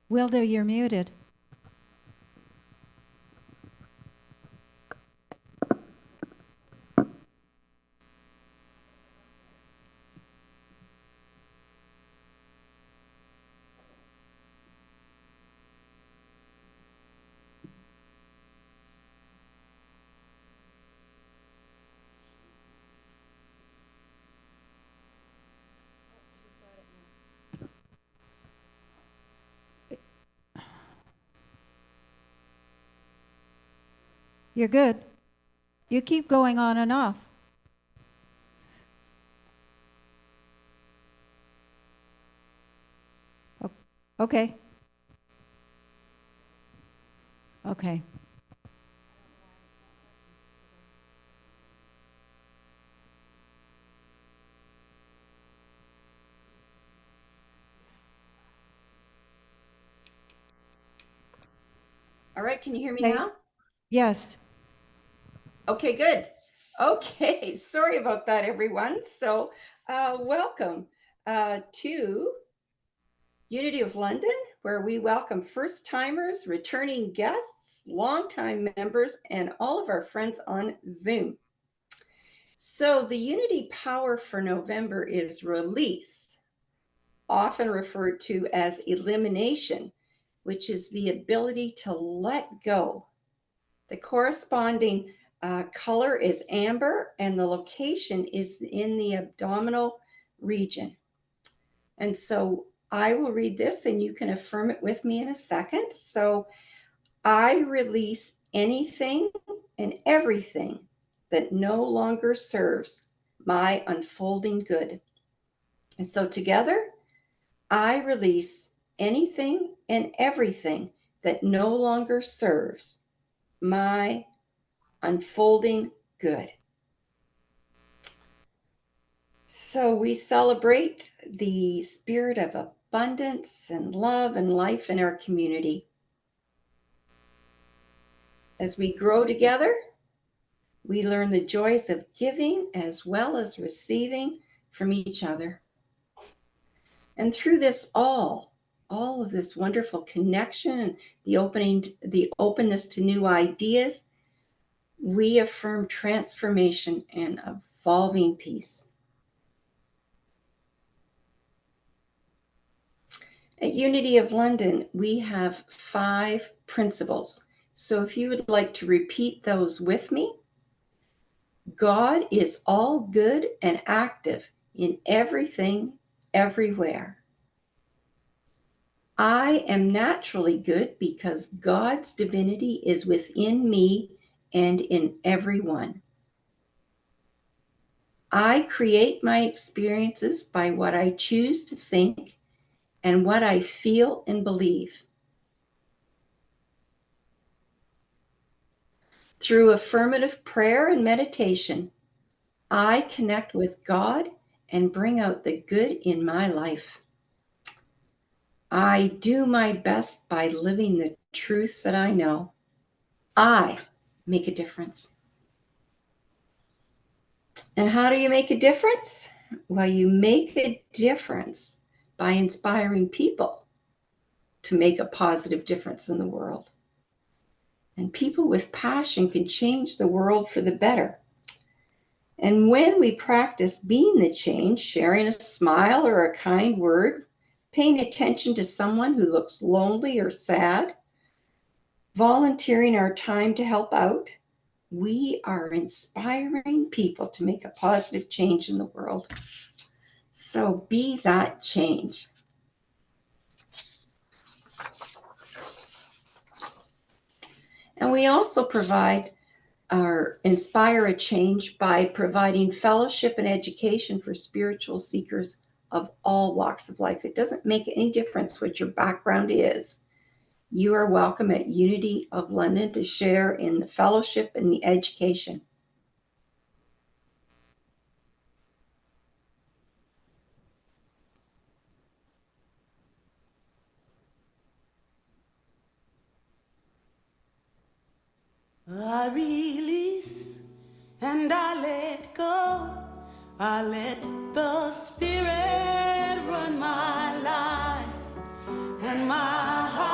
Wilda, you're muted. You're good. You keep going on and off. Okay. Okay. All right, can you hear me Okay. now? Yes. Okay, good. Okay, sorry about that, everyone. So, welcome to Unity of London, where we welcome first timers, returning guests, longtime members, and all of our friends on Zoom. So, the Unity Power for November is release, often referred to as elimination, which is the ability to let go. The corresponding color is amber, and the location is in the abdominal region. And so I will read this and you can affirm it with me in a second. So I release anything and everything that no longer serves my unfolding good. And so together, I release anything and everything that no longer serves my unfolding good. So we celebrate the spirit of abundance and love and life in our community. As we grow together, we learn the joys of giving as well as receiving from each other. And through this all of this wonderful connection and the openness to new ideas, we affirm transformation and evolving peace. At Unity of London, we have 5 principles. So if you would like to repeat those with me, God is all good and active in everything, everywhere. I am naturally good because God's divinity is within me and in everyone. I create my experiences by what I choose to think and what I feel and believe. Through affirmative prayer and meditation, I connect with God and bring out the good in my life. I do my best by living the truths that I know. I make a difference. And how do you make a difference? Well, you make a difference by inspiring people to make a positive difference in the world. And people with passion can change the world for the better. And when we practice being the change, sharing a smile or a kind word, paying attention to someone who looks lonely or sad, volunteering our time to help out, we are inspiring people to make a positive change in the world. So be that change. And we also provide or inspire a change by providing fellowship and education for spiritual seekers of all walks of life. It doesn't make any difference what your background is. You are welcome at Unity of London to share in the fellowship and the education. I release and I let go. I let the Spirit run my life and my heart.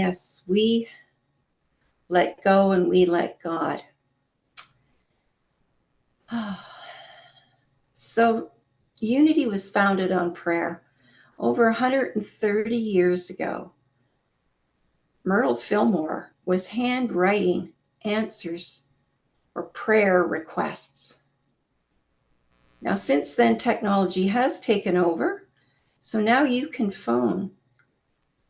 yes, we let go and we let God. So, unity was founded on prayer over 130 years ago. Myrtle Fillmore was handwriting answers or prayer requests. Now, since then, technology has taken over. So now you can phone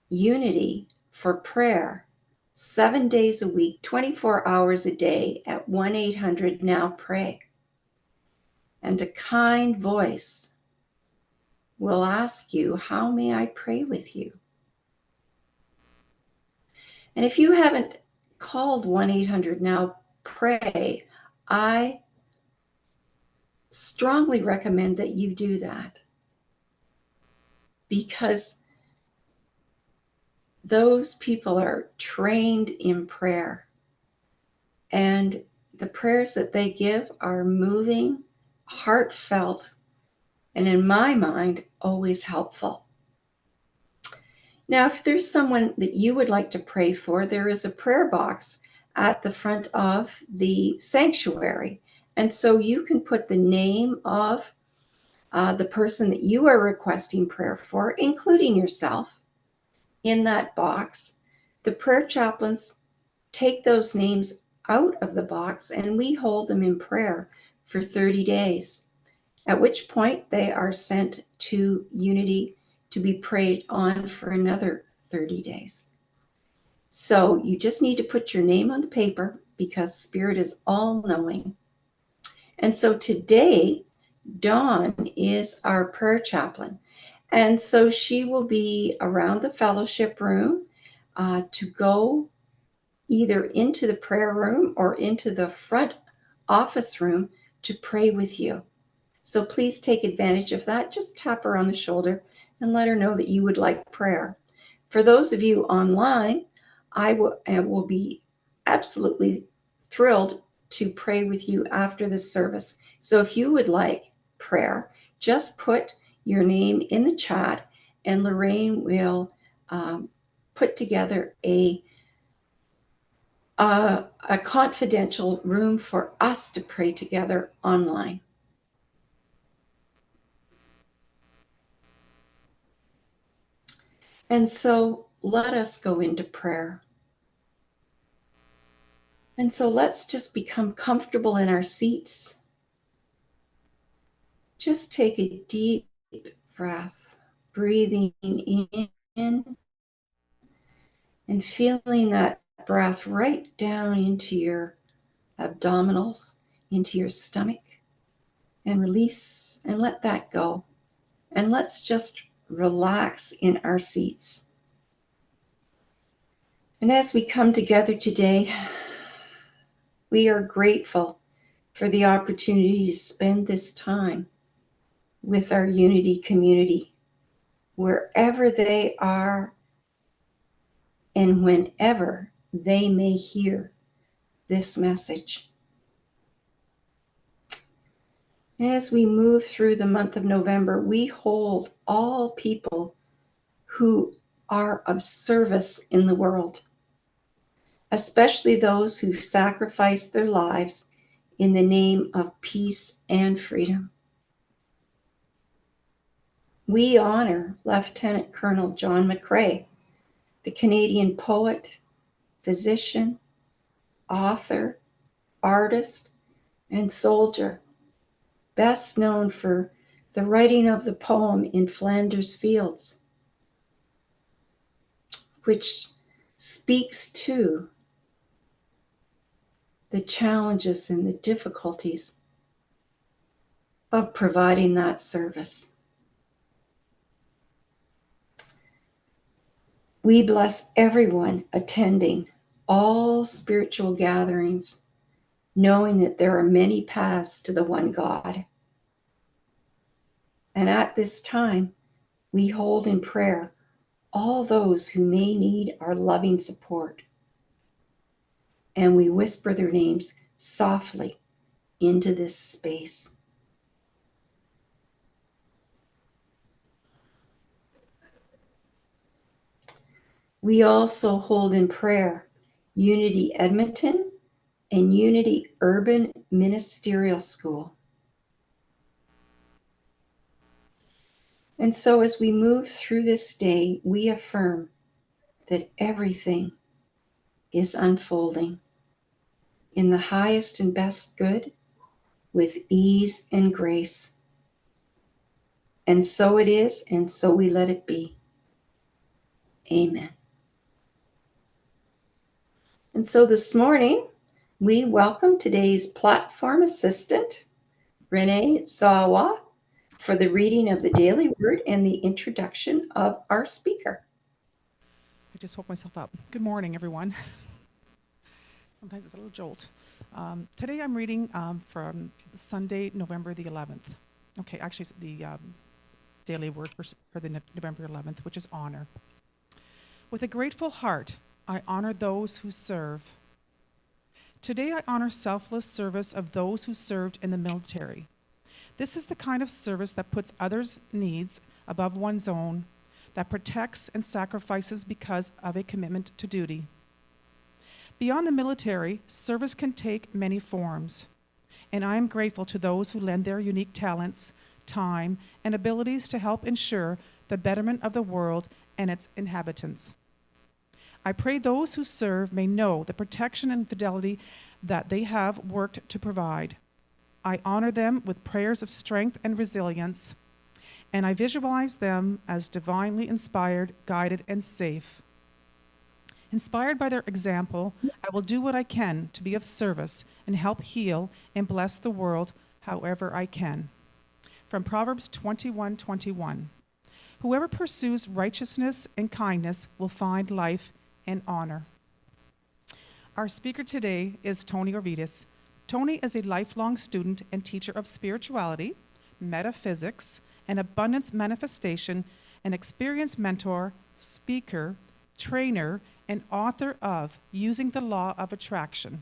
Unity for prayer 7 days a week, 24 hours a day at 1-800-NOW-PRAY. And a kind voice will ask you, how may I pray with you? And if you haven't called 1-800-NOW-PRAY, I strongly recommend that you do that, because those people are trained in prayer, and the prayers that they give are moving, heartfelt, and in my mind, always helpful. Now, if there's someone that you would like to pray for, there is a prayer box at the front of the sanctuary. And so you can put the name of the person that you are requesting prayer for, including yourself, in that box. The prayer chaplains take those names out of the box and we hold them in prayer for 30 days, at which point they are sent to Unity to be prayed on for another 30 days. So you just need to put your name on the paper, because Spirit is all knowing. And so today, Dawn is our prayer chaplain. And so she will be around the fellowship room to go either into the prayer room or into the front office room to pray with you. So please take advantage of that. Just tap her on the shoulder and let her know that you would like prayer. For those of you online, I will be absolutely thrilled to pray with you after the service. So if you would like prayer, just put your name in the chat and Lorraine will put together a confidential room for us to pray together online. And so let us go into prayer. And so let's just become comfortable in our seats. Just take a deep breath, breathing in and feeling that breath right down into your abdominals, into your stomach, and release and let that go. And let's just relax in our seats. And as we come together today, we are grateful for the opportunity to spend this time with our Unity community, wherever they are and whenever they may hear this message. As we move through the month of November, we hold all people who are of service in the world, especially those who sacrifice their lives in the name of peace and freedom. We honor Lieutenant Colonel John McCrae, the Canadian poet, physician, author, artist, and soldier, best known for the writing of the poem In Flanders Fields, which speaks to the challenges and the difficulties of providing that service. We bless everyone attending all spiritual gatherings, knowing that there are many paths to the one God. And at this time, we hold in prayer all those who may need our loving support. And we whisper their names softly into this space. We also hold in prayer Unity Edmonton and Unity Urban Ministerial School. And so as we move through this day, we affirm that everything is unfolding in the highest and best good with ease and grace. And so it is, and so we let it be. Amen. And so this morning, we welcome today's platform assistant, Renee Zawa, for the reading of the daily word and the introduction of our speaker. I just woke myself up. Good morning, everyone. Sometimes it's a little jolt. Today I'm reading from Sunday, November the 11th. Okay, actually, it's the daily word for the November 11th, which is honor. With a grateful heart, I honor those who serve. Today I honor selfless service of those who served in the military. This is the kind of service that puts others' needs above one's own, that protects and sacrifices because of a commitment to duty. Beyond the military, service can take many forms, and I am grateful to those who lend their unique talents, time, and abilities to help ensure the betterment of the world and its inhabitants. I pray those who serve may know the protection and fidelity that they have worked to provide. I honor them with prayers of strength and resilience, and I visualize them as divinely inspired, guided, and safe. Inspired by their example, I will do what I can to be of service and help heal and bless the world however I can. From Proverbs 21:21. Whoever pursues righteousness and kindness will find life and honor. Our speaker today is Tony Orvidas. Tony is a lifelong student and teacher of spirituality, metaphysics, and abundance manifestation, an experienced mentor, speaker, trainer, and author of Using the Law of Attraction.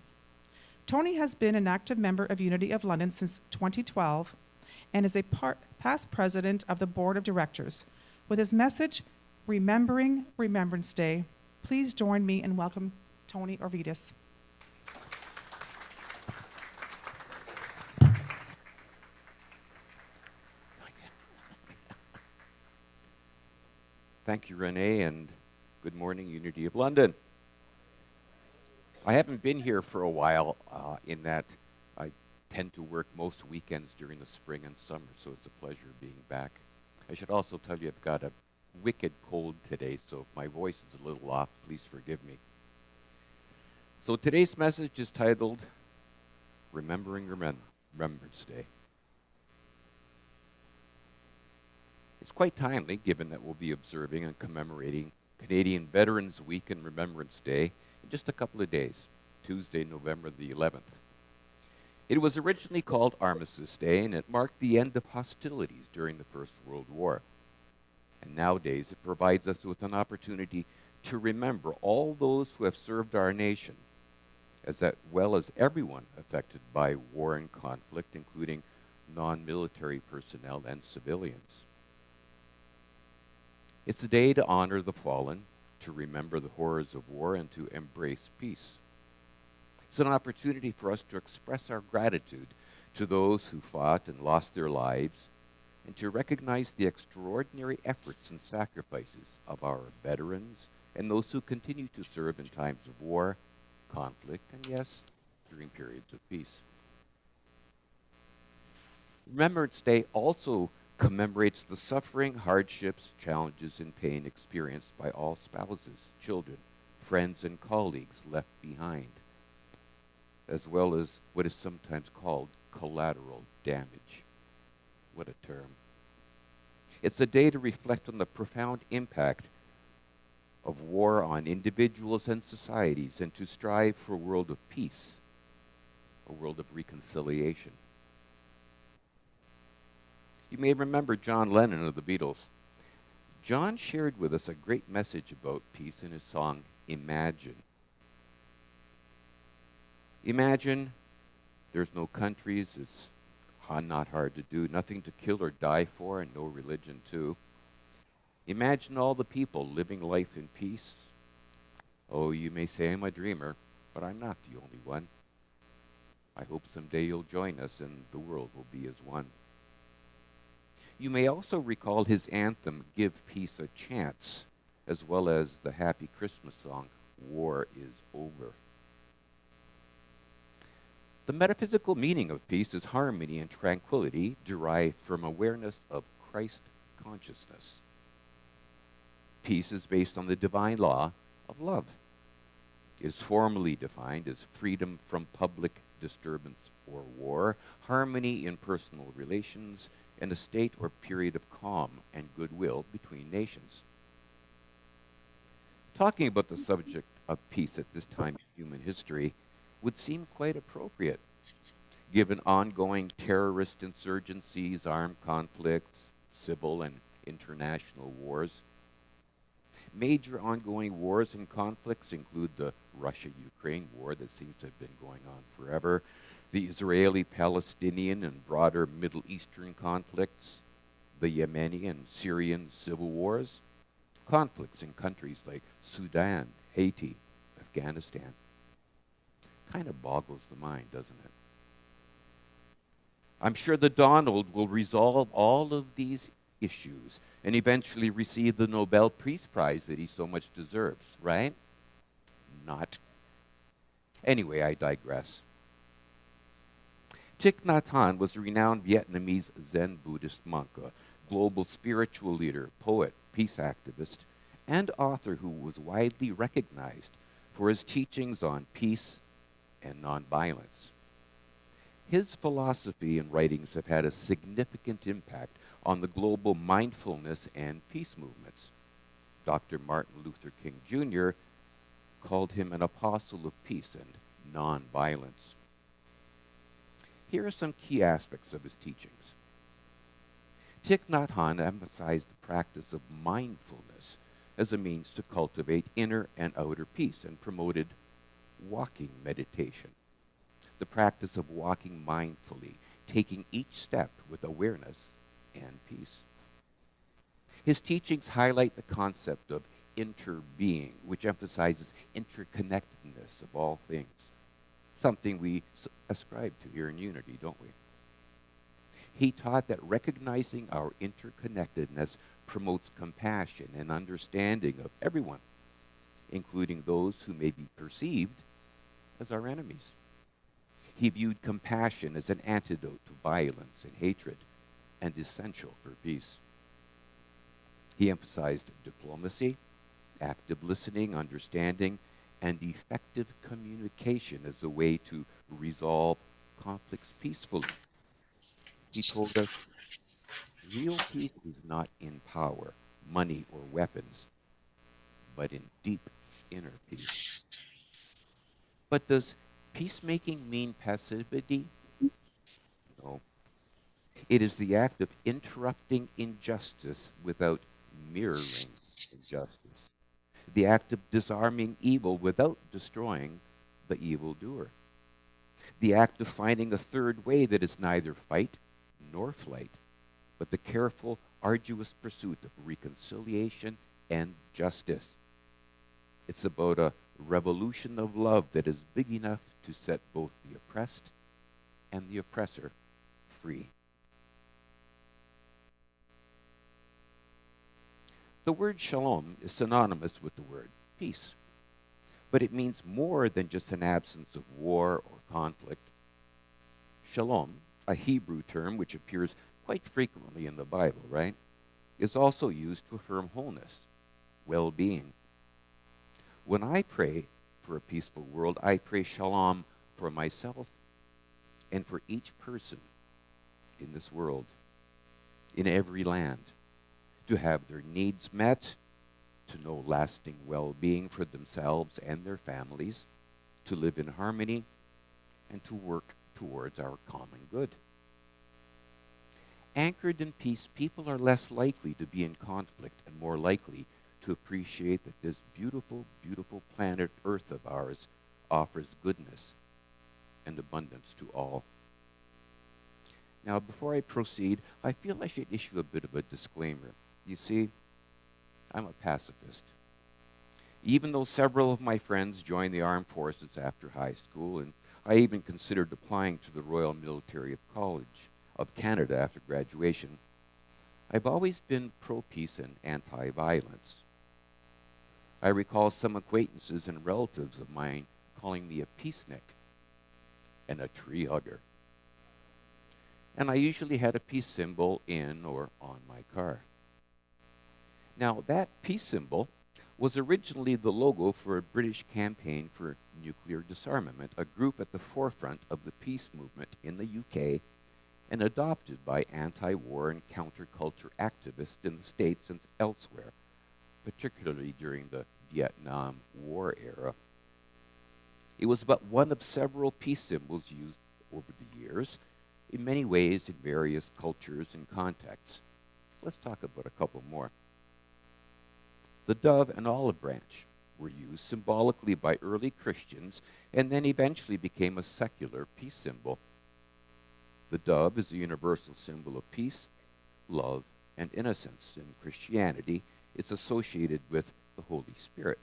Tony has been an active member of Unity of London since 2012 and is a past president of the board of directors. With his message, Remembering Remembrance Day, please join me in welcome Tony Orvidas. Thank you, Renee, and good morning, Unity of London. I haven't been here for a while in that I tend to work most weekends during the spring and summer, so it's a pleasure being back. I should also tell you I've got a wicked cold today, so if my voice is a little off, please forgive me. So today's message is titled Remembering Remembrance Day. It's quite timely, given that we'll be observing and commemorating Canadian Veterans Week and Remembrance Day in just a couple of days, Tuesday, November the 11th. It was originally called Armistice Day, and it marked the end of hostilities during the First World War. And nowadays, it provides us with an opportunity to remember all those who have served our nation, as well as everyone affected by war and conflict, including non-military personnel and civilians. It's a day to honor the fallen, to remember the horrors of war, and to embrace peace. It's an opportunity for us to express our gratitude to those who fought and lost their lives, and to recognize the extraordinary efforts and sacrifices of our veterans and those who continue to serve in times of war, conflict, and yes, during periods of peace. Remembrance Day also commemorates the suffering, hardships, challenges, and pain experienced by all spouses, children, friends, and colleagues left behind, as well as what is sometimes called collateral damage. What a term. It's a day to reflect on the profound impact of war on individuals and societies, and to strive for a world of peace, a world of reconciliation. You may remember John Lennon of the Beatles. John shared with us a great message about peace in his song, Imagine. Imagine there's no countries, it's not hard to do, nothing to kill or die for, and no religion too. Imagine all the people living life in peace, Oh, you may say I'm a dreamer, but I'm not the only one. I hope someday you'll join us and the world will be as one. You may also recall his anthem, Give Peace a Chance, as well as the happy Christmas song, War is Over. The metaphysical meaning of peace is harmony and tranquility derived from awareness of Christ consciousness. Peace is based on the divine law of love. It is formally defined as freedom from public disturbance or war, harmony in personal relations, and a state or period of calm and goodwill between nations. Talking about the subject of peace at this time in human history would seem quite appropriate, given ongoing terrorist insurgencies, armed conflicts, civil and international wars. Major ongoing wars and conflicts include the Russia-Ukraine war that seems to have been going on forever, the Israeli-Palestinian and broader Middle Eastern conflicts, the Yemeni and Syrian civil wars, conflicts in countries like Sudan, Haiti, Afghanistan. Kind of boggles the mind, doesn't it? I'm sure that Donald will resolve all of these issues and eventually receive the Nobel Peace Prize that he so much deserves, right? Not. Anyway, I digress. Thich Nhat Hanh was a renowned Vietnamese Zen Buddhist monk, a global spiritual leader, poet, peace activist, and author who was widely recognized for his teachings on peace and nonviolence. His philosophy and writings have had a significant impact on the global mindfulness and peace movements. Dr. Martin Luther King Jr. called him an apostle of peace and nonviolence. Here are some key aspects of his teachings. Thich Nhat Hanh emphasized the practice of mindfulness as a means to cultivate inner and outer peace and promoted walking meditation, the practice of walking mindfully, taking each step with awareness and peace. His teachings highlight the concept of interbeing, which emphasizes interconnectedness of all things, something we ascribe to here in Unity, don't we? He taught that recognizing our interconnectedness promotes compassion and understanding of everyone, including those who may be perceived as our enemies. He viewed compassion as an antidote to violence and hatred and essential for peace. He emphasized diplomacy, active listening, understanding, and effective communication as a way to resolve conflicts peacefully. He told us real peace is not in power, money, or weapons, but in deep inner peace. But does peacemaking mean passivity? No. It is the act of interrupting injustice without mirroring injustice, the act of disarming evil without destroying the evildoer, the act of finding a third way that is neither fight nor flight, but the careful, arduous pursuit of reconciliation and justice. It's about a revolution of love that is big enough to set both the oppressed and the oppressor free. The word shalom is synonymous with the word peace, but it means more than just an absence of war or conflict. Shalom, a Hebrew term which appears quite frequently in the Bible, right, is also used to affirm wholeness, well-being. When I pray for a peaceful world, I pray shalom for myself and for each person in this world, in every land, to have their needs met, to know lasting well-being for themselves and their families, to live in harmony, and to work towards our common good. Anchored in peace, people are less likely to be in conflict and more likely to appreciate that this beautiful, beautiful planet Earth of ours offers goodness and abundance to all. Now, before I proceed, I feel I should issue a bit of a disclaimer. You see, I'm a pacifist. even though several of my friends joined the armed forces after high school, and I even considered applying to the Royal Military College of Canada after graduation, I've always been pro-peace and anti-violence. I recall some acquaintances and relatives of mine calling me a peacenik and a tree hugger. And I usually had a peace symbol in or on my car. Now, that peace symbol was originally the logo for a British campaign for nuclear disarmament, a group at the forefront of the peace movement in the UK and adopted by anti-war and counterculture activists in the States and elsewhere, particularly during the Vietnam War era. It was but one of several peace symbols used over the years, in many ways in various cultures and contexts. Let's talk about a couple more. The dove and olive branch were used symbolically by early Christians and then eventually became a secular peace symbol. The dove is a universal symbol of peace, love, and innocence. In Christianity, it's associated with the Holy Spirit.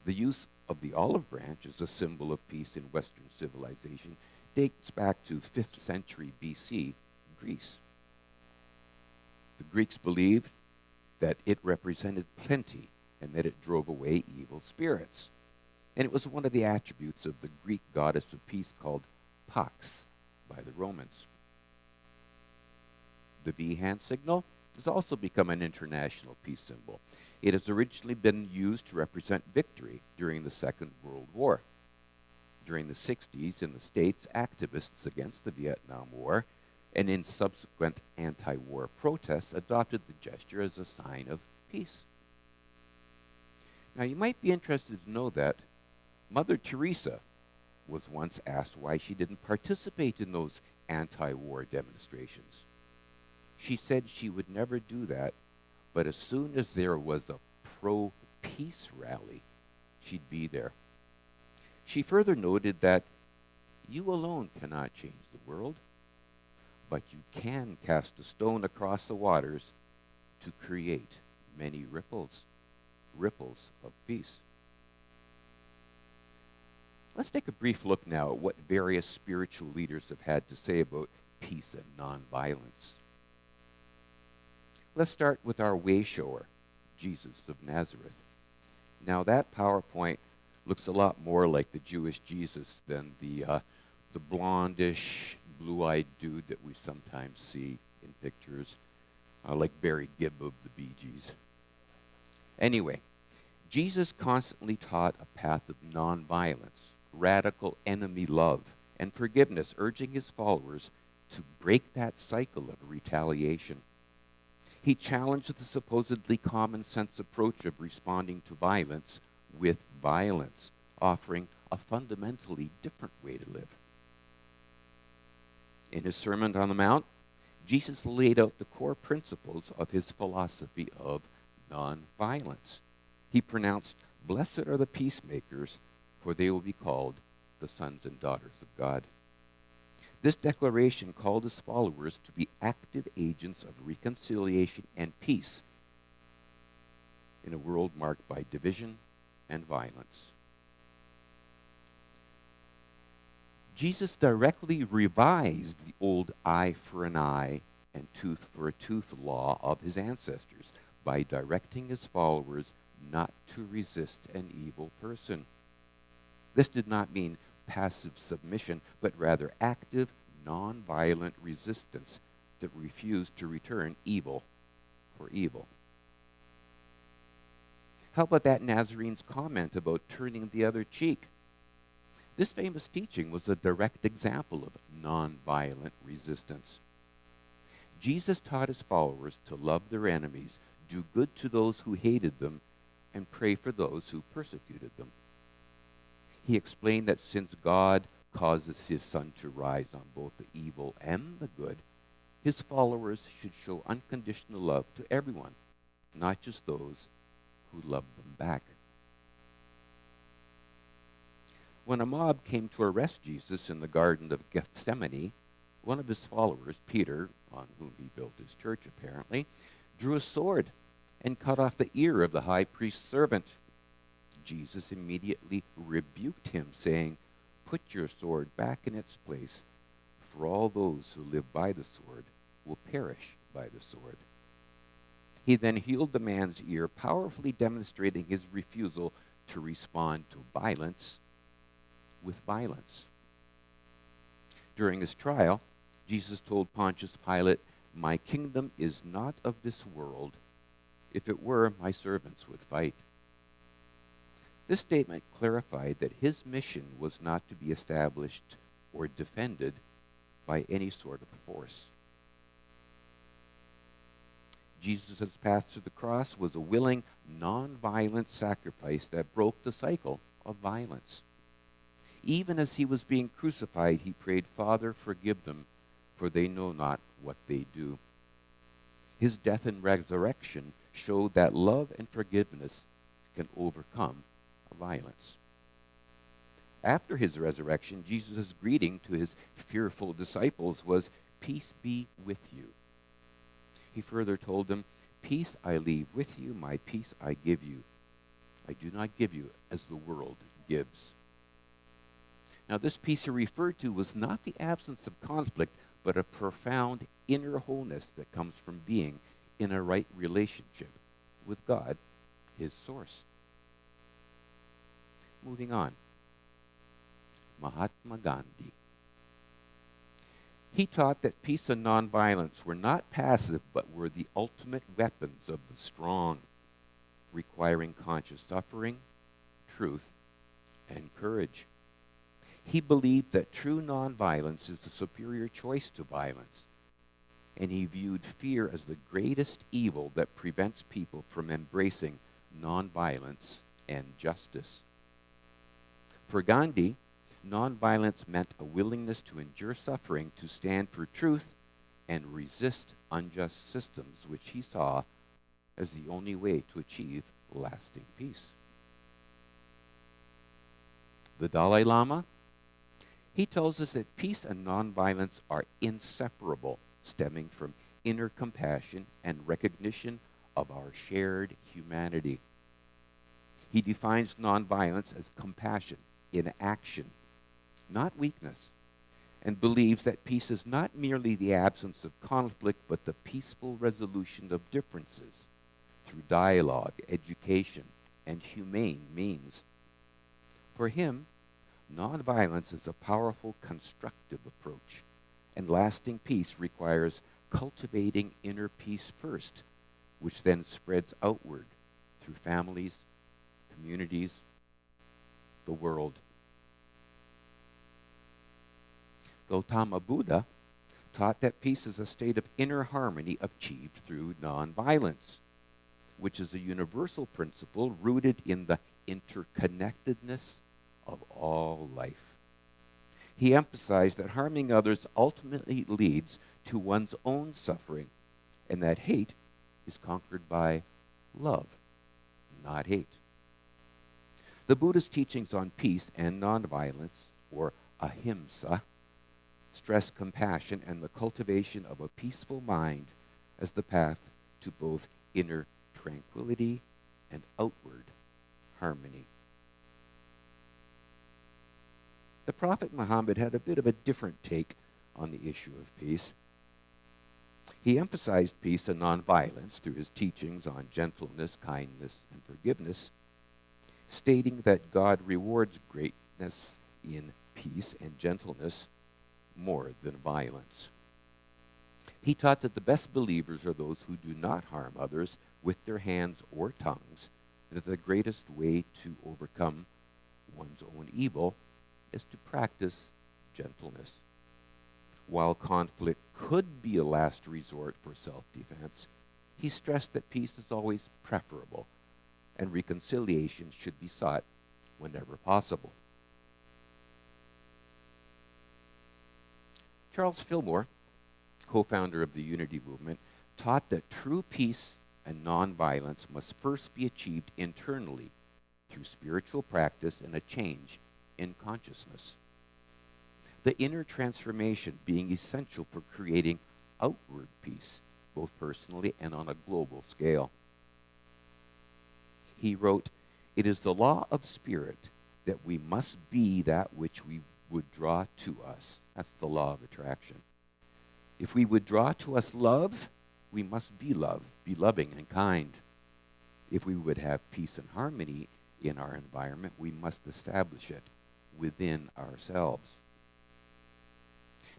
The use of the olive branch as a symbol of peace in Western civilization dates back to 5th century BC, Greece. The Greeks believed that it represented plenty and that it drove away evil spirits. And it was one of the attributes of the Greek goddess of peace called Pax by the Romans. The V hand signal has also become an international peace symbol. It has originally been used to represent victory during the Second World War. During the 60s in the States, activists against the Vietnam War and in subsequent anti-war protests adopted the gesture as a sign of peace. Now, you might be interested to know that Mother Teresa was once asked why she didn't participate in those anti-war demonstrations. She said she would never do that, but as soon as there was a pro-peace rally, she'd be there. She further noted that you alone cannot change the world, but you can cast a stone across the waters to create many ripples of peace. Let's take a brief look now at what various spiritual leaders have had to say about peace and nonviolence. Let's start with our way shower, Jesus of Nazareth. Now that PowerPoint looks a lot more like the Jewish Jesus than the blondish, blue-eyed dude that we sometimes see in pictures, like Barry Gibb of the Bee Gees. Anyway, Jesus constantly taught a path of nonviolence, radical enemy love, and forgiveness, urging his followers to break that cycle of retaliation. He challenged the supposedly common sense approach of responding to violence with violence, offering a fundamentally different way to live. In his Sermon on the Mount, Jesus laid out the core principles of his philosophy of nonviolence. He pronounced, "Blessed are the peacemakers, for they will be called the sons and daughters of God." This declaration called his followers to be active agents of reconciliation and peace in a world marked by division and violence. Jesus directly revised the old eye for an eye and tooth for a tooth law of his ancestors by directing his followers not to resist an evil person. This did not mean passive submission, but rather active, nonviolent resistance that refused to return evil for evil. How about that Nazarene's comment about turning the other cheek? This famous teaching was a direct example of nonviolent resistance. Jesus taught his followers to love their enemies, do good to those who hated them, and pray for those who persecuted them. He explained that since God causes his sun to rise on both the evil and the good, his followers should show unconditional love to everyone, not just those who love them back. When a mob came to arrest Jesus in the Garden of Gethsemane, one of his followers, Peter, on whom he built his church apparently, drew a sword and cut off the ear of the high priest's servant. Jesus immediately rebuked him, saying, "Put your sword back in its place, for all those who live by the sword will perish by the sword." He then healed the man's ear, powerfully demonstrating his refusal to respond to violence with violence. During his trial, Jesus told Pontius Pilate, "My kingdom is not of this world. If it were, my servants would fight." This statement clarified that his mission was not to be established or defended by any sort of force. Jesus' path to the cross was a willing, non-violent sacrifice that broke the cycle of violence. Even as he was being crucified, he prayed, "Father, forgive them, for they know not what they do." His death and resurrection showed that love and forgiveness can overcome violence. After his resurrection, Jesus' greeting to his fearful disciples was, "Peace be with you." He further told them, "Peace I leave with you, my peace I give you. I do not give you as the world gives." Now, this peace he referred to was not the absence of conflict, but a profound inner wholeness that comes from being in a right relationship with God, his source. Moving on. Mahatma Gandhi. He taught that peace and nonviolence were not passive, but were the ultimate weapons of the strong, requiring conscious suffering, truth, and courage. He believed that true nonviolence is the superior choice to violence, and he viewed fear as the greatest evil that prevents people from embracing nonviolence and justice. For Gandhi, nonviolence meant a willingness to endure suffering, to stand for truth, and resist unjust systems, which he saw as the only way to achieve lasting peace. The Dalai Lama, he tells us that peace and nonviolence are inseparable, stemming from inner compassion and recognition of our shared humanity. He defines nonviolence as compassion in action, not weakness, and believes that peace is not merely the absence of conflict, but the peaceful resolution of differences through dialogue, education, and humane means. For him, nonviolence is a powerful, constructive approach, and lasting peace requires cultivating inner peace first, which then spreads outward through families, communities, the world. Gautama Buddha taught that peace is a state of inner harmony achieved through nonviolence, which is a universal principle rooted in the interconnectedness of all life. He emphasized that harming others ultimately leads to one's own suffering, and that hate is conquered by love, not hate. The Buddha's teachings on peace and nonviolence, or ahimsa, stress compassion and the cultivation of a peaceful mind as the path to both inner tranquility and outward harmony. The Prophet Muhammad had a bit of a different take on the issue of peace. He emphasized peace and nonviolence through his teachings on gentleness, kindness, and forgiveness, stating that God rewards greatness in peace and gentleness more than violence. He taught that the best believers are those who do not harm others with their hands or tongues, and that the greatest way to overcome one's own evil is to practice gentleness. While conflict could be a last resort for self-defense, he stressed that peace is always preferable, and reconciliation should be sought whenever possible. Charles Fillmore, co-founder of the Unity Movement, taught that true peace and nonviolence must first be achieved internally through spiritual practice and a change in consciousness. The inner transformation being essential for creating outward peace, both personally and on a global scale. he wrote, "It is the law of spirit that we must be that which we would draw to us." That's the law of attraction. If we would draw to us love, we must be love, be loving and kind. If we would have peace and harmony in our environment, we must establish it within ourselves.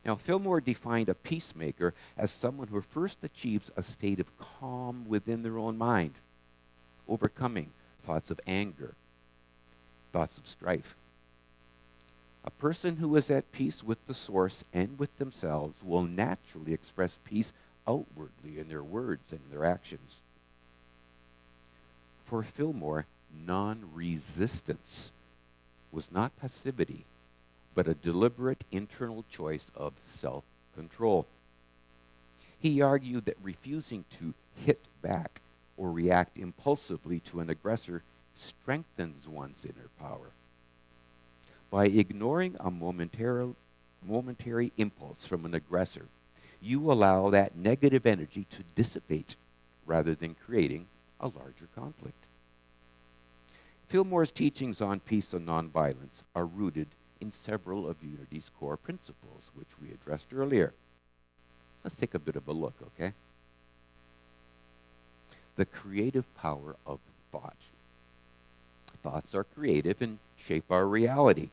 Now, Fillmore defined a peacemaker as someone who first achieves a state of calm within their own mind, overcoming thoughts of anger, thoughts of strife. A person who is at peace with the source and with themselves will naturally express peace outwardly in their words and their actions. For Fillmore, non-resistance was not passivity, but a deliberate internal choice of self-control. He argued that refusing to hit back or react impulsively to an aggressor strengthens one's inner power. By ignoring a momentary impulse from an aggressor, you allow that negative energy to dissipate rather than creating a larger conflict. Fillmore's teachings on peace and nonviolence are rooted in several of Unity's core principles, which we addressed earlier. Let's take a bit of a look, okay? The creative power of thought. Thoughts are creative and shape our reality.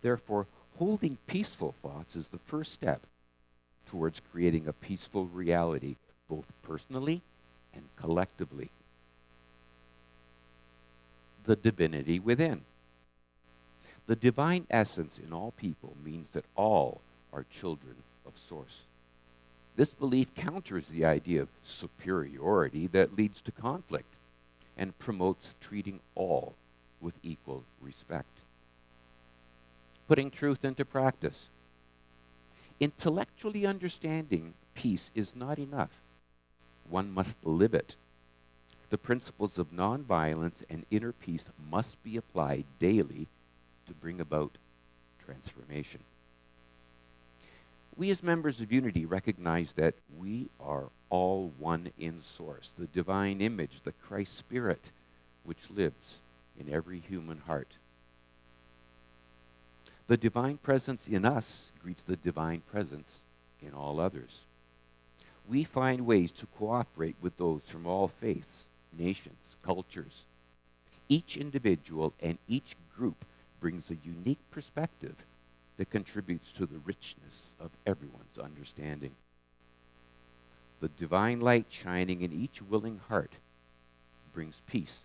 Therefore, holding peaceful thoughts is the first step towards creating a peaceful reality, both personally and collectively. The divinity within. The divine essence in all people means that all are children of Source. This belief counters the idea of superiority that leads to conflict and promotes treating all with equal respect. Putting truth into practice. Intellectually understanding peace is not enough. One must live it. The principles of nonviolence and inner peace must be applied daily to bring about transformation. We as members of Unity recognize that we are all one in Source, the divine image, the Christ Spirit, which lives in every human heart. The divine presence in us greets the divine presence in all others. We find ways to cooperate with those from all faiths, nations, cultures. Each individual and each group brings a unique perspective that contributes to the richness of everyone's understanding. The divine light shining in each willing heart brings peace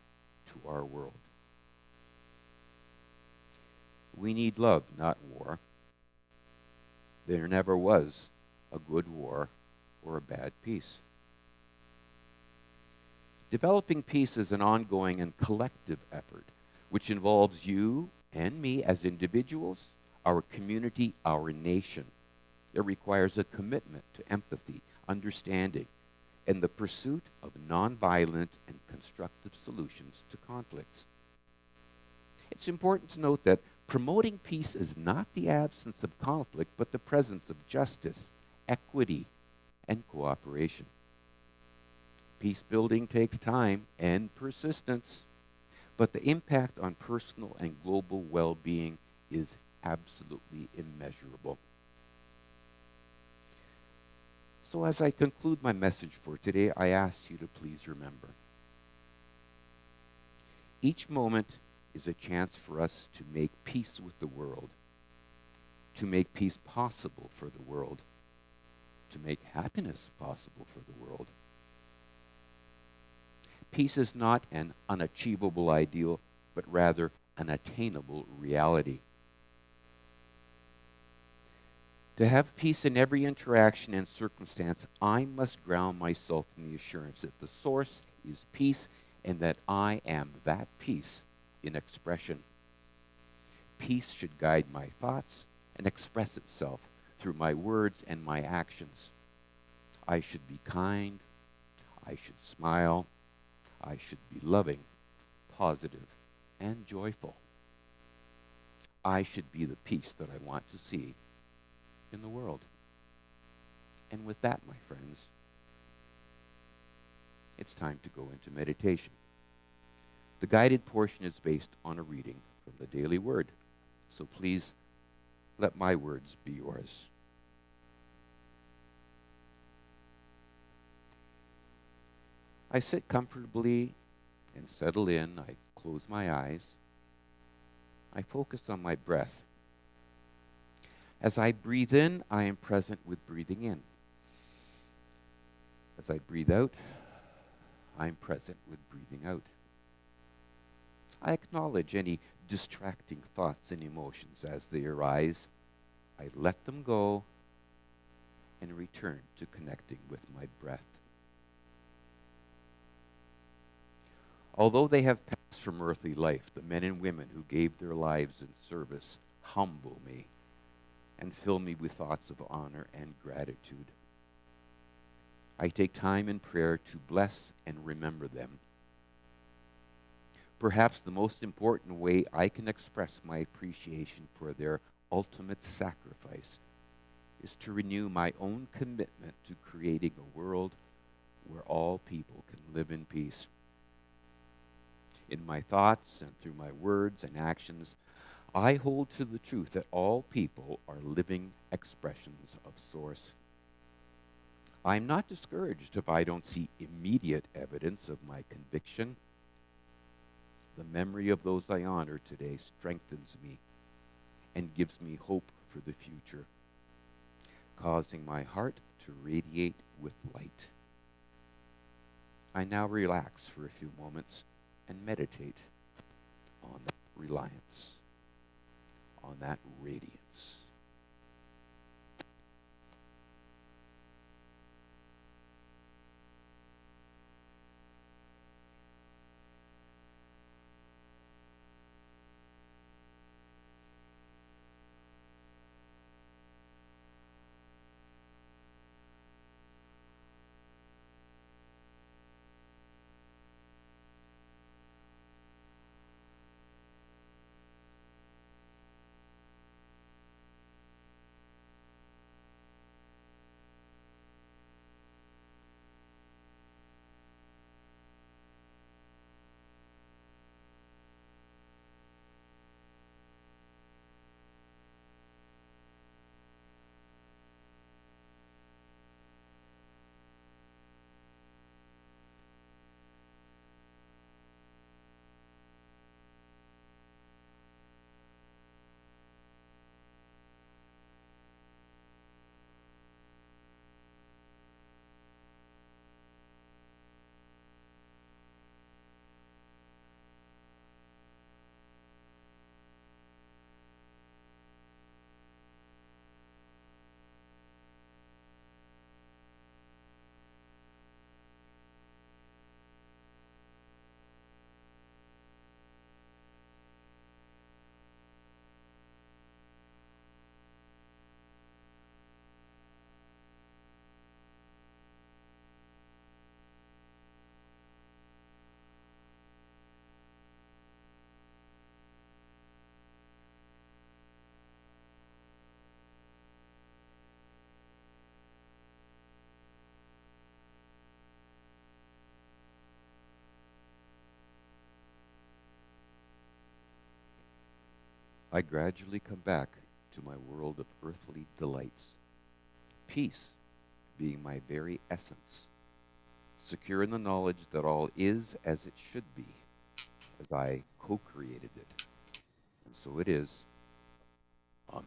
to our world. We need love, not war. There never was a good war or a bad peace. Developing peace is an ongoing and collective effort, which involves you and me as individuals, our community, our nation. It requires a commitment to empathy, understanding, and the pursuit of nonviolent and constructive solutions to conflicts. It's important to note that promoting peace is not the absence of conflict, but the presence of justice, equity, and cooperation. Peace building takes time and persistence, but the impact on personal and global well-being is absolutely immeasurable. So as I conclude my message for today, I ask you to please remember, each moment is a chance for us to make peace with the world, to make peace possible for the world, to make happiness possible for the world. Peace is not an unachievable ideal, but rather an attainable reality. To have peace in every interaction and circumstance, I must ground myself in the assurance that the Source is peace and that I am that peace in expression. Peace should guide my thoughts and express itself through my words and my actions. I should be kind. I should smile. I should be loving, positive, and joyful. I should be the peace that I want to see in the world. And with that, my friends, it's time to go into meditation. The guided portion is based on a reading from the Daily Word, so please let my words be yours. I sit comfortably and settle in. I close my eyes. I focus on my breath. As I breathe in, I am present with breathing in. As I breathe out, I am present with breathing out. I acknowledge any distracting thoughts and emotions as they arise. I let them go and return to connecting with my breath. Although they have passed from earthly life, the men and women who gave their lives in service humble me and fill me with thoughts of honor and gratitude. I take time in prayer to bless and remember them. Perhaps the most important way I can express my appreciation for their ultimate sacrifice is to renew my own commitment to creating a world where all people can live in peace. In my thoughts and through my words and actions, I hold to the truth that all people are living expressions of Source. I'm not discouraged if I don't see immediate evidence of my conviction. The memory of those I honor today strengthens me and gives me hope for the future, causing my heart to radiate with light. I now relax for a few moments and meditate on that reliance, on that radiance. I gradually come back to my world of earthly delights, peace being my very essence, secure in the knowledge that all is as it should be, as I co-created it. And so it is. Amen.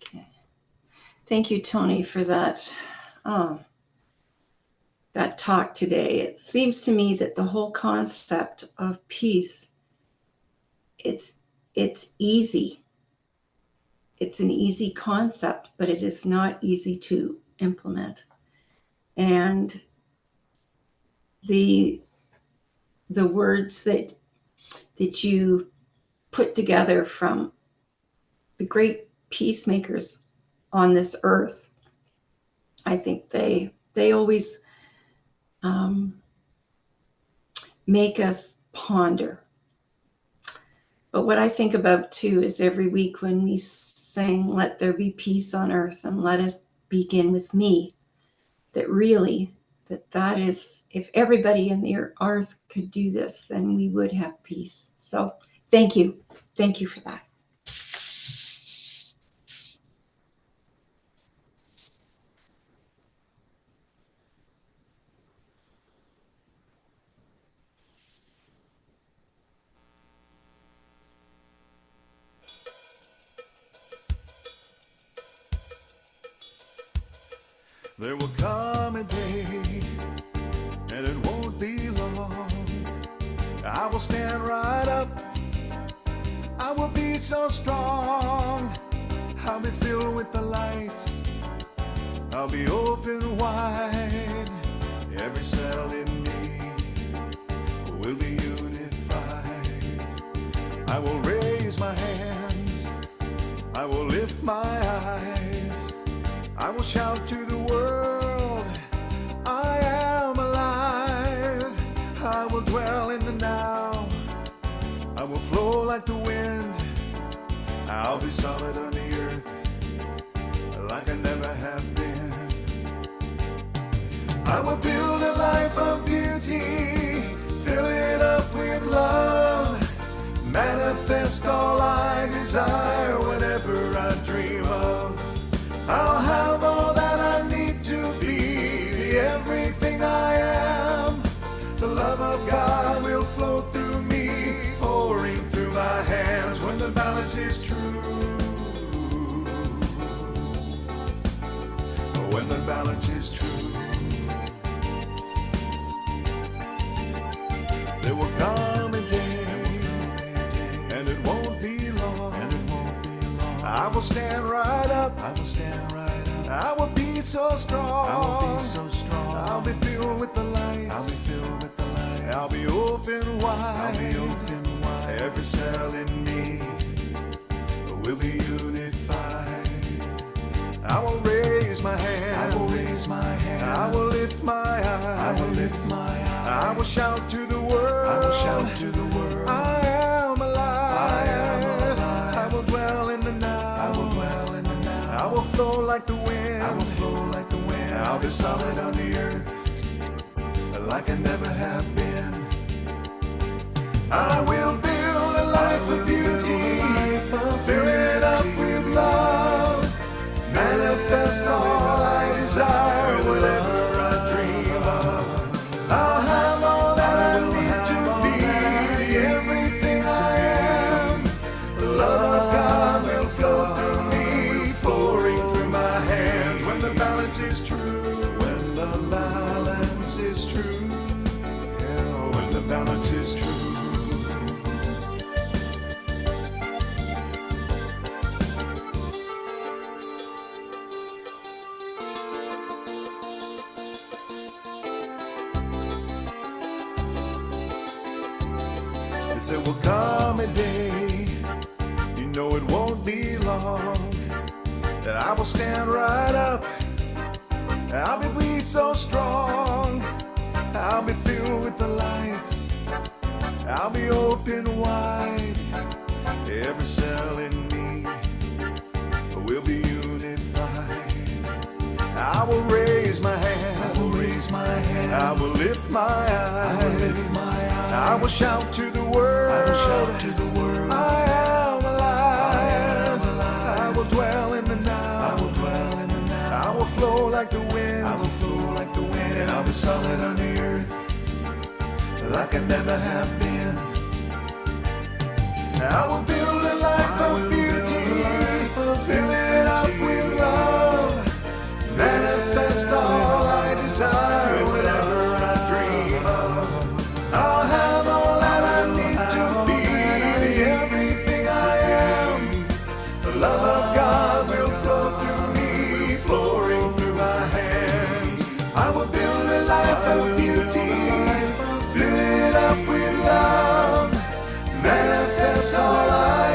Okay. Thank you, Tony, for that that talk today. It seems to me that the whole concept of peace, it's easy. It's an easy concept, but it is not easy to implement. And the words that you put together from the great peacemakers on this earth I think they always make us ponder. But what I think about too is every week when we sing, "Let there be peace on earth and let us begin with me," that really, that is, if everybody in the earth could do this, then we would have peace. So thank you. Thank you for that. There will come a day, and it won't be long. I will stand right up. I will be so strong. I'll be filled with the light. I'll be open wide. Every cell in me will be unified. I will raise my hands. I will lift my eyes. I will shout to the world, I am alive. I will dwell in the now. I will flow like the wind. I'll be solid on the earth, like I never have been. I will build a life of beauty, fill it up with love, manifest all I desire, whatever I dream of. I'll have all that I need to be, the everything I am. The love of God will flow through me, pouring through my hands when the balance is true. When the balance is true. There will come a day, and it won't be long. I will stand right up. I will stand right up. I will be so strong. I will be so strong. I'll be filled with the light. I'll be filled with the light. I'll be open wide. I'll be open wide. Every cell in me will be unified. I will raise my hand. I will raise my hand. I will lift my eyes. I will lift my eyes. I will shout to the world. I will shout to the world. I am alive. I am alive. I will dwell in the now. I will dwell in the now. I will flow like the wind. I will flow like the wind. I'll be solid on the earth, like I never have been. I will build a life of beauty, fill it up with love, manifest all I desire, whatever I dream of. I'll have all that I need to be, everything I am. The love of God will flow through me, pouring through my hands when the balance is true. When the balance is true. Yeah, when the balance is true. There will come a day, you know it won't be long, that I will stand right up. I'll be so strong. I'll be filled with the lights. I'll be open wide. Every cell in me will be unified. I will raise my hand. I will raise my hand. I will lift my eyes. I will lift my eyes. I will shout to the world. I will shout to the world. I am alive. I am alive. I will dwell in the now. I will dwell in the now. I will flow like the wind. I will flow like the wind. And I'll be solid on the earth, like I never have been. I will build a life of beauty, fill it up with love, manifest all I desire, whatever I dream of. I'll have all that I need to be, everything I am. The love of God will flow through me, flowing through my hands. I will build a life of beauty, fill it up with love, manifest all I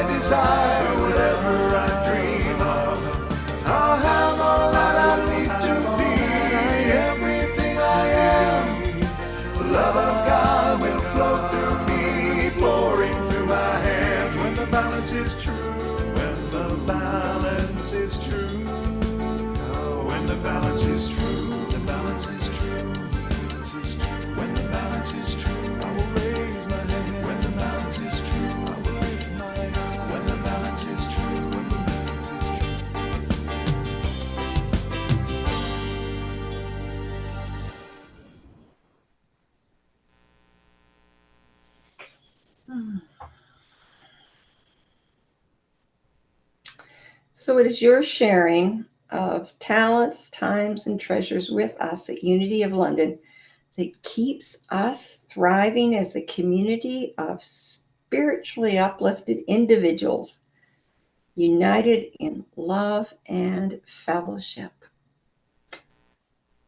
So it is your sharing of talents, times, and treasures with us at Unity of London that keeps us thriving as a community of spiritually uplifted individuals united in love and fellowship.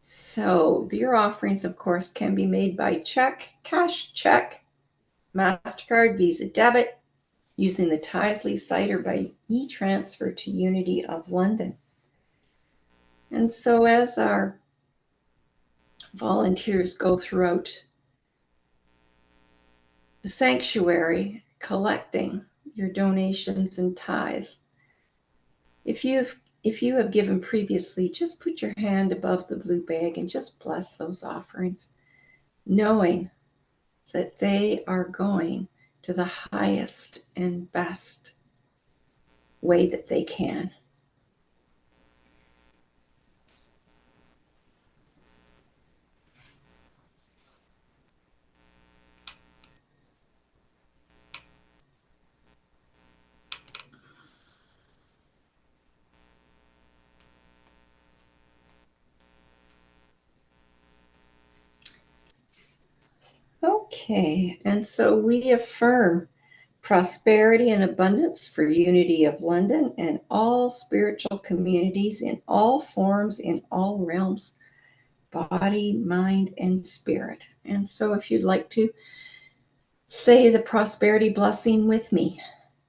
So your offerings, of course, can be made by check, cash check, MasterCard, Visa debit, using the Tithely site or by e-transfer to Unity of London. And so as our volunteers go throughout the sanctuary collecting your donations and tithes, if you have given previously, just put your hand above the blue bag and just bless those offerings, knowing that they are going to the highest and best way that they can. Okay, and so we affirm prosperity and abundance for Unity of London and all spiritual communities in all forms, in all realms, body, mind, and spirit. And so if you'd like to say the prosperity blessing with me,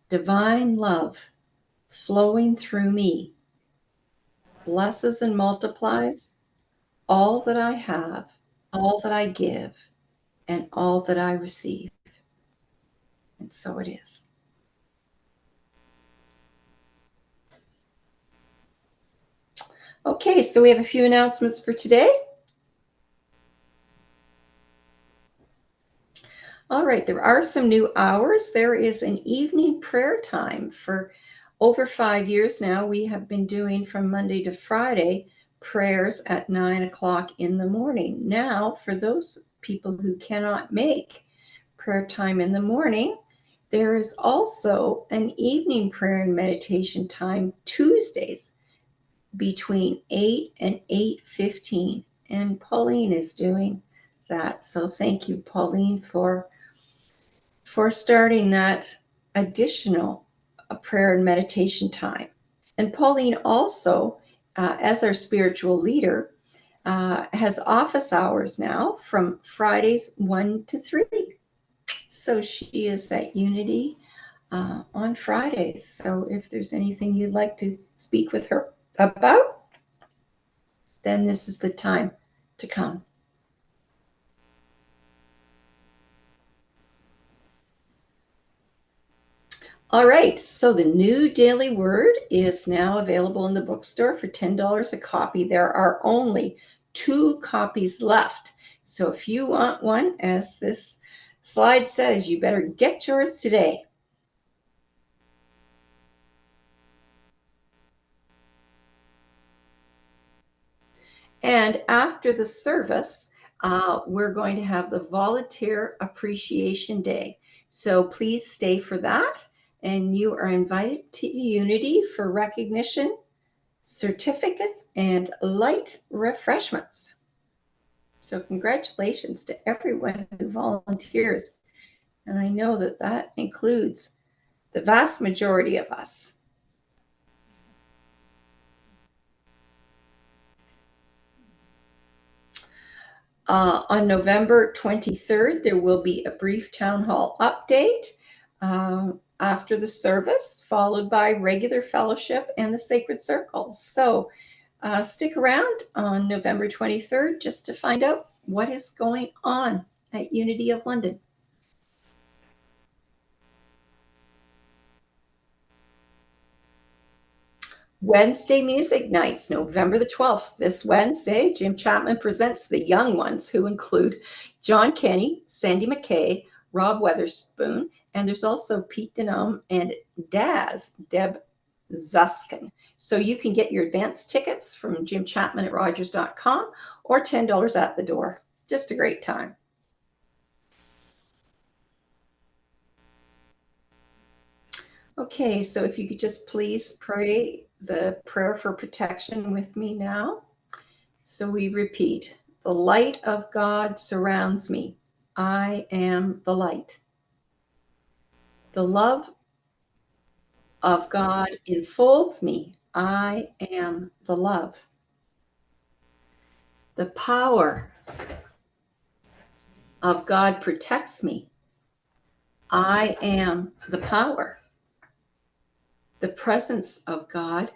divine love flowing through me blesses and multiplies all that I have, all that I give, and all that I receive. And so it is. Okay, so we have a few announcements for today. All right, there are some new hours. There is an evening prayer time. For over 5 years now, we have been doing from Monday to Friday prayers at 9 o'clock in the morning. Now, for those people who cannot make prayer time in the morning, there is also an evening prayer and meditation time Tuesdays between 8 and 8:15. And Pauline is doing that. So thank you, Pauline, for starting that additional prayer and meditation time. And Pauline also, as our spiritual leader, has office hours now from Fridays 1 to 3. So she is at Unity on Fridays. So if there's anything you'd like to speak with her about, then this is the time to come. All right, so the new daily word is now available in the bookstore for $10 a copy. There are only 2 copies left. So if you want one, as this slide says, you better get yours today. And after the service, we're going to have the Volunteer Appreciation Day. So please stay for that. And you are invited to Unity for recognition, certificates, and light refreshments. So congratulations to everyone who volunteers. And I know that that includes the vast majority of us. On November 23rd, there will be a brief town hall update after the service, followed by regular fellowship and the sacred circles. So stick around on November 23rd just to find out what is going on at Unity of London. Wednesday music nights, November the 12th. This Wednesday, Jim Chapman presents the young ones, who include John Kenny, Sandy McKay, Rob Weatherspoon, and there's also Pete Denham and Daz, Deb Zuskin. So you can get your advance tickets from jimchapman at rogers.com or $10 at the door. Just a great time. Okay, so if you could just please pray the prayer for protection with me now. So we repeat, the light of God surrounds me. I am the light. The love of God enfolds me. I am the love. The power of God protects me. I am the power. The presence of God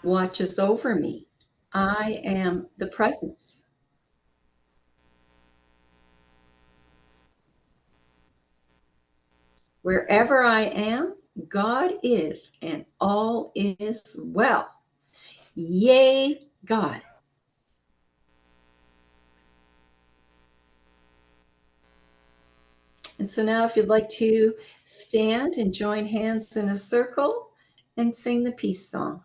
watches over me. I am the presence. Wherever I am, God is, and all is well. Yay, God. And so now, if you'd like to stand and join hands in a circle and sing the peace song.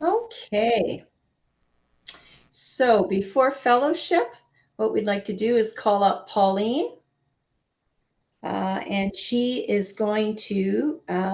Okay. So before fellowship, what we'd like to do is call up Pauline. And she is going to